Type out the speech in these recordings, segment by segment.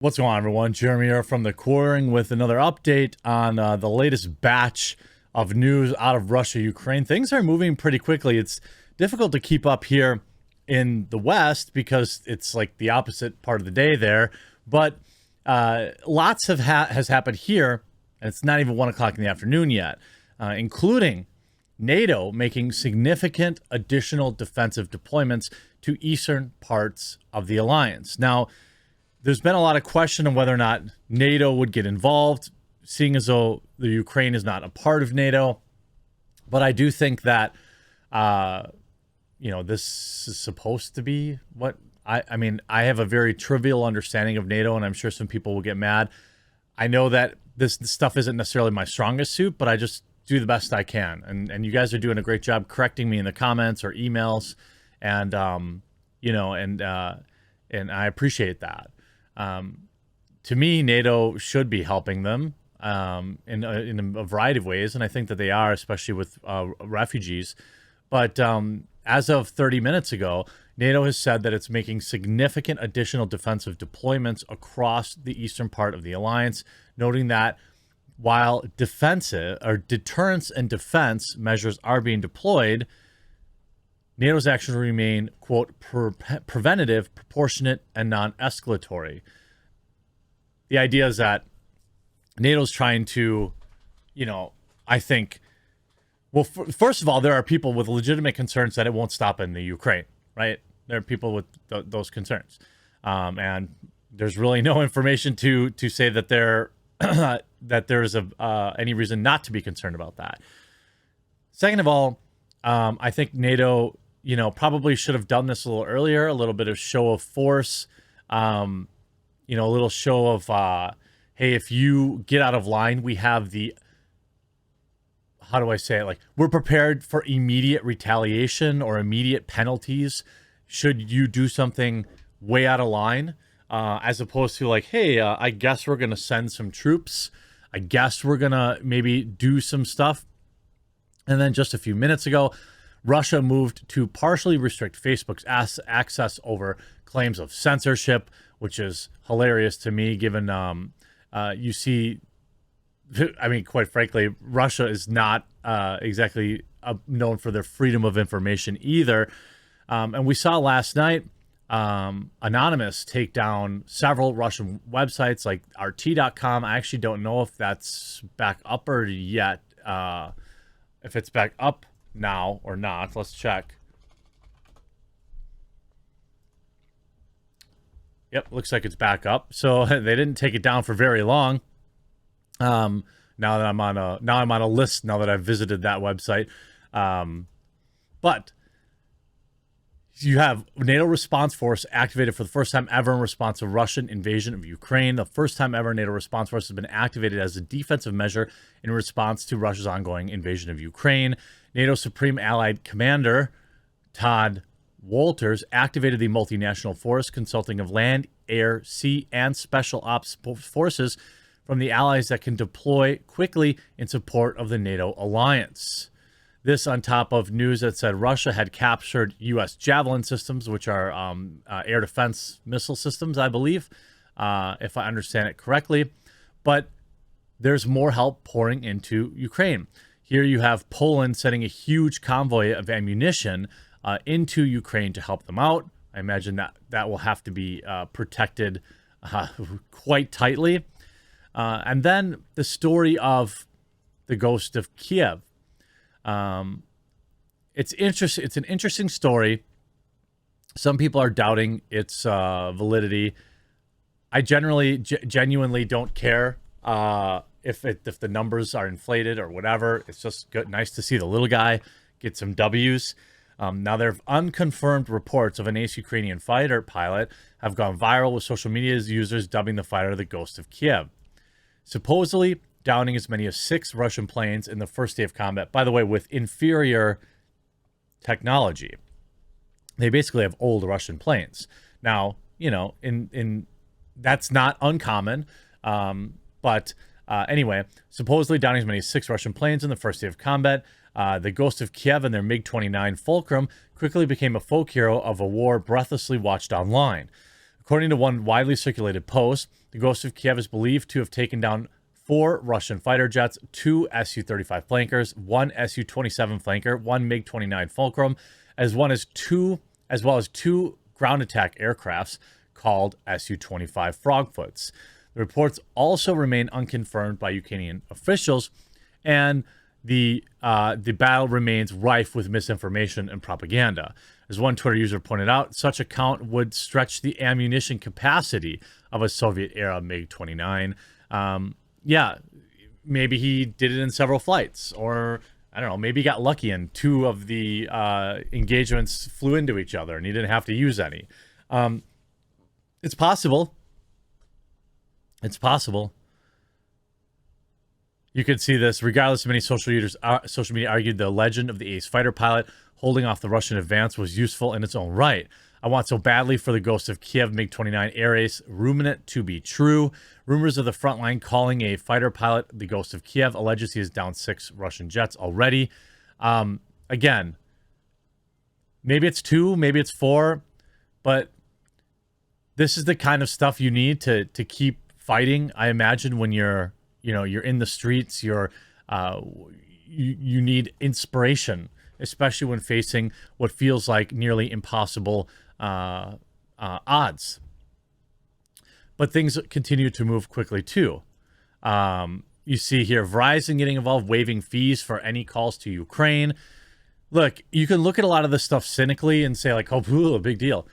What's going on, everyone? Jeremy here from the Quartering with another update on the latest batch of news out of Russia, Ukraine. Things are moving pretty quickly. It's difficult to keep up here in the West because it's like the opposite part of the day there. But lots has happened here, and it's not even 1 o'clock in the afternoon yet, including NATO making significant additional defensive deployments to eastern parts of the alliance. Now, there's been a lot of question on whether or not NATO would get involved, seeing as though the Ukraine is not a part of NATO. But I do think that, this is supposed to be what I mean, I have a very trivial understanding of NATO, and I'm sure some people will get mad. I know that this stuff isn't necessarily my strongest suit, but I just do the best I can. And you guys are doing a great job correcting me in the comments or emails. And, and I appreciate that. To me, NATO should be helping them in a variety of ways, and I think that they are, especially with refugees. But as of 30 minutes ago, NATO has said that it's making significant additional defensive deployments across the eastern part of the alliance, noting that while defensive or deterrence and defense measures are being deployed, NATO's actions remain, quote, preventative, proportionate, and non-escalatory. The idea is that NATO's trying to, I think, well, first of all, there are people with legitimate concerns that it won't stop in the Ukraine, right? There are people with those concerns. And there's really no information to say that that there's any reason not to be concerned about that. Second of all, I think NATO, probably should have done this a little earlier, a little bit of show of force, a little show of, hey, if you get out of line, we have the, how do I say it? Like, we're prepared for immediate retaliation or immediate penalties should you do something way out of line, as opposed to like, hey, I guess we're going to send some troops. I guess we're going to maybe do some stuff. And then just a few minutes ago, Russia moved to partially restrict Facebook's access over claims of censorship, which is hilarious to me, given you see, I mean, quite frankly, Russia is not exactly known for their freedom of information either. And we saw last night Anonymous take down several Russian websites like RT.com. I actually don't know if that's back up or yet. If it's back up now or not. Let's check. Yep, looks like it's back up. So they didn't take it down for very long. Now that I'm on a list, now that I've visited that website. But you have NATO response force activated for the first time ever in response to Russian invasion of Ukraine. The first time ever NATO response force has been activated as a defensive measure in response to Russia's ongoing invasion of Ukraine. NATO Supreme Allied Commander Todd Walters activated the multinational force consisting of land, air, sea, and special ops forces from the allies that can deploy quickly in support of the NATO alliance. This on top of news that said Russia had captured U.S. Javelin systems, which are air defense missile systems, I believe, if I understand it correctly. But there's more help pouring into Ukraine. Here you have Poland sending a huge convoy of ammunition into Ukraine to help them out. I imagine that will have to be protected quite tightly. And then the story of the ghost of Kyiv. It's interesting. It's an interesting story. Some people are doubting its validity. I genuinely don't care if the numbers are inflated or whatever. It's just nice to see the little guy get some W's. Now, there have unconfirmed reports of an ace Ukrainian fighter pilot have gone viral, with social media users dubbing the fighter the Ghost of Kyiv, supposedly downing as many as 6 Russian planes in the first day of combat. By the way, with inferior technology, they basically have old Russian planes. Now, in that's not uncommon, but anyway, supposedly downing as many as 6 Russian planes in the first day of combat. The Ghost of Kyiv and their MiG-29 Fulcrum quickly became a folk hero of a war breathlessly watched online. According to one widely circulated post, the Ghost of Kyiv is believed to have taken down 4 Russian fighter jets, 2 Su-35 flankers, 1 Su-27 flanker, 1 MiG-29 Fulcrum, as well as two ground attack aircrafts called Su-25 Frogfoots. The reports also remain unconfirmed by Ukrainian officials, and the battle remains rife with misinformation and propaganda. As one Twitter user pointed out, such a count would stretch the ammunition capacity of a Soviet-era MiG-29. Yeah, maybe he did it in several flights, or I don't know, maybe he got lucky and 2 of the engagements flew into each other and he didn't have to use any. It's possible. It's possible. You could see this. Regardless of many social media argued the legend of the ace fighter pilot holding off the Russian advance was useful in its own right. I want so badly for the Ghost of Kyiv MiG-29 air ace ruminant to be true. Rumors of the front line calling a fighter pilot the Ghost of Kyiv alleges he has downed 6 Russian jets already. Again, maybe it's 2, maybe it's 4, but this is the kind of stuff you need to keep fighting. I imagine when you're in the streets, you need inspiration, especially when facing what feels like nearly impossible odds. But things continue to move quickly too. You see here Verizon getting involved, waiving fees for any calls to Ukraine. Look, you can look at a lot of this stuff cynically and say like, oh, a big deal.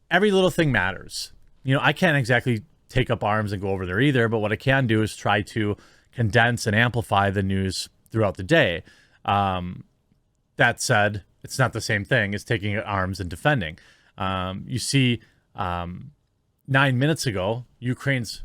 Every little thing matters. I can't exactly take up arms and go over there either, but what I can do is try to condense and amplify the news throughout the day. That said, it's not the same thing as taking arms and defending. You see, 9 minutes ago, Ukraine's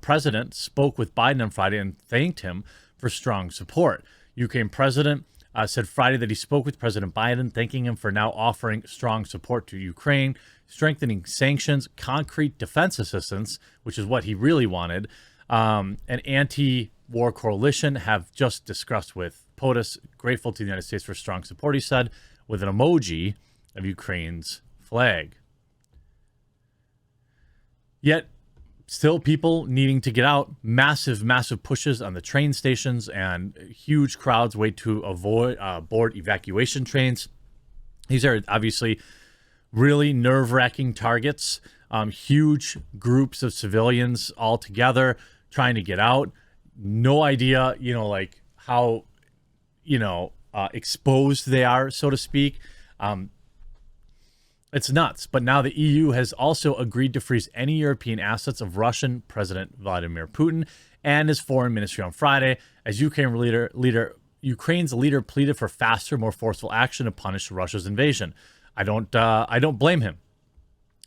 president spoke with Biden on Friday and thanked him for strong support. Ukraine president said Friday that he spoke with President Biden, thanking him for now offering strong support to Ukraine, strengthening sanctions, concrete defense assistance, which is what he really wanted. An anti-war coalition have just discussed with POTUS, grateful to the United States for strong support, he said, with an emoji of Ukraine's flag. Yet, still people needing to get out, massive pushes on the train stations, and huge crowds wait to board evacuation trains. These are obviously really nerve-wracking targets, huge groups of civilians all together trying to get out. No idea, like how, exposed they are, so to speak. It's nuts. But now the EU has also agreed to freeze any European assets of Russian President Vladimir Putin and his foreign ministry on Friday, as Ukraine's leader pleaded for faster, more forceful action to punish Russia's invasion. I don't blame him.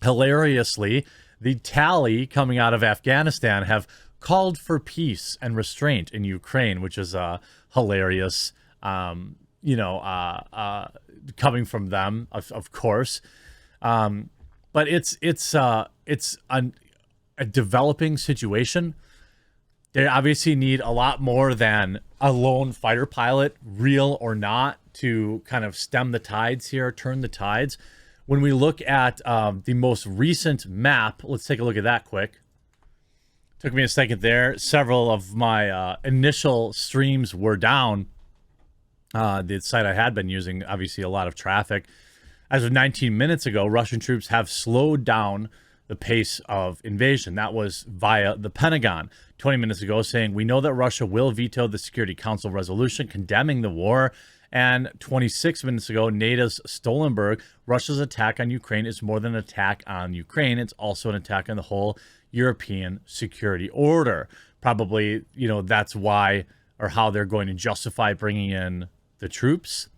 Hilariously, the tally coming out of Afghanistan have called for peace and restraint in Ukraine, which is hilarious. Coming from them, of course. But it's a developing situation. They obviously need a lot more than a lone fighter pilot, real or not, to kind of stem the tides here, turn the tides. When we look at the most recent map, let's take a look at that quick. Took me a second there. Several of my initial streams were down. The site I had been using, obviously a lot of traffic. As of 19 minutes ago, Russian troops have slowed down the pace of invasion. That was via the Pentagon 20 minutes ago, saying, we know that Russia will veto the Security Council resolution condemning the war. And 26 minutes ago, NATO's Stoltenberg, Russia's attack on Ukraine is more than an attack on Ukraine. It's also an attack on the whole European security order. Probably, that's why or how they're going to justify bringing in the troops.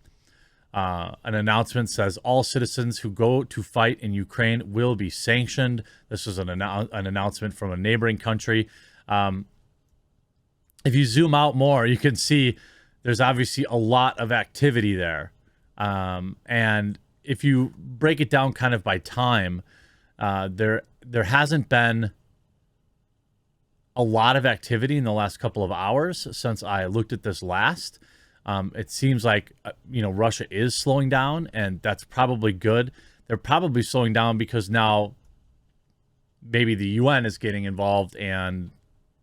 An announcement says all citizens who go to fight in Ukraine will be sanctioned. This was an announcement from a neighboring country. If you zoom out more, you can see there's obviously a lot of activity there. And if you break it down kind of by time, there hasn't been a lot of activity in the last couple of hours since I looked at this last. It seems like, Russia is slowing down, and that's probably good. They're probably slowing down because now maybe the UN is getting involved, and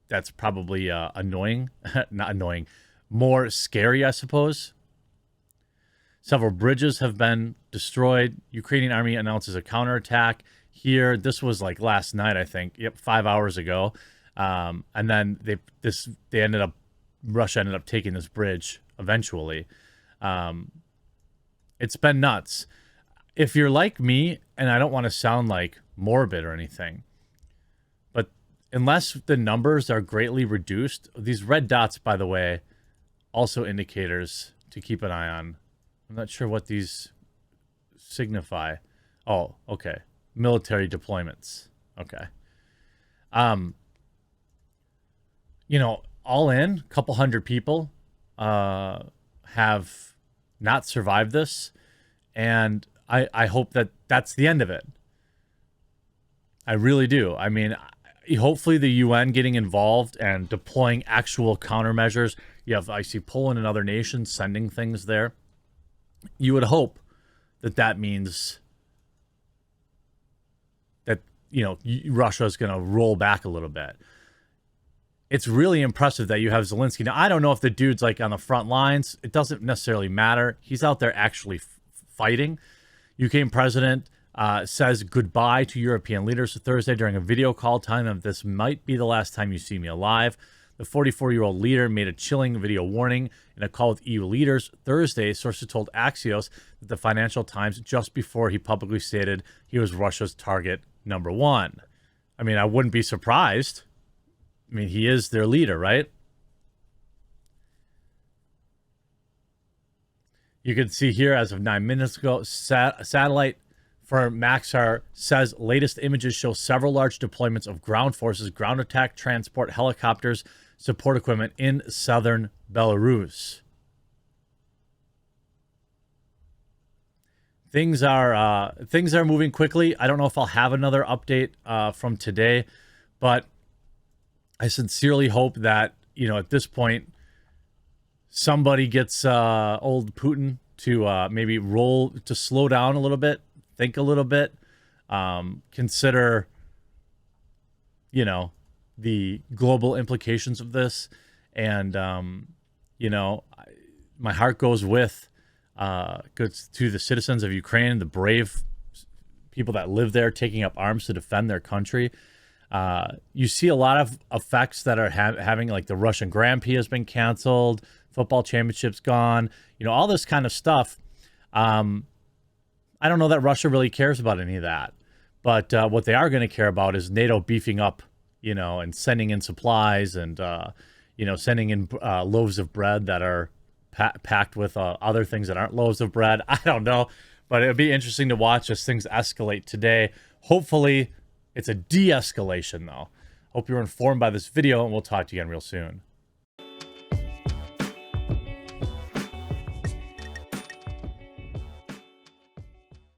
that's probably annoying. Not annoying, more scary, I suppose. Several bridges have been destroyed. Ukrainian army announces a counterattack here. This was like last night, I think. Yep, 5 hours ago. And then Russia ended up taking this bridge eventually. It's been nuts. If you're like me, and I don't want to sound like morbid or anything, but unless the numbers are greatly reduced, these red dots, by the way, also indicators to keep an eye on. I'm not sure what these signify. Oh, okay. Military deployments. Okay. All in, a couple hundred people have not survived this. And I hope that that's the end of it. I really do. I mean, hopefully the UN getting involved and deploying actual countermeasures. I see Poland and other nations sending things there. You would hope that means that, Russia is going to roll back a little bit. It's really impressive that you have Zelensky. Now, I don't know if the dude's like on the front lines. It doesn't necessarily matter. He's out there actually fighting. Ukraine president says goodbye to European leaders Thursday during a video call, telling them this might be the last time you see me alive. The 44-year-old leader made a chilling video warning in a call with EU leaders Thursday. Sources told Axios that the Financial Times just before he publicly stated he was Russia's target number one. I mean, I wouldn't be surprised. I mean, he is their leader, right? You can see here, as of 9 minutes ago, satellite firm Maxar says latest images show several large deployments of ground forces, ground attack, transport, helicopters, support equipment in southern Belarus. Things are moving quickly. I don't know if I'll have another update from today, but I sincerely hope that, at this point, somebody gets old Putin to maybe slow down a little bit, think a little bit, consider, the global implications of this. And, my heart goes to the citizens of Ukraine, the brave people that live there, taking up arms to defend their country. You see a lot of effects that are having, like the Russian Grand Prix has been canceled, football championships gone, all this kind of stuff. I don't know that Russia really cares about any of that, but what they are going to care about is NATO beefing up, and sending in supplies and, sending in loaves of bread that are packed with other things that aren't loaves of bread. I don't know, but it'll be interesting to watch as things escalate today. Hopefully, it's a de-escalation, though. Hope you're informed by this video, and we'll talk to you again real soon.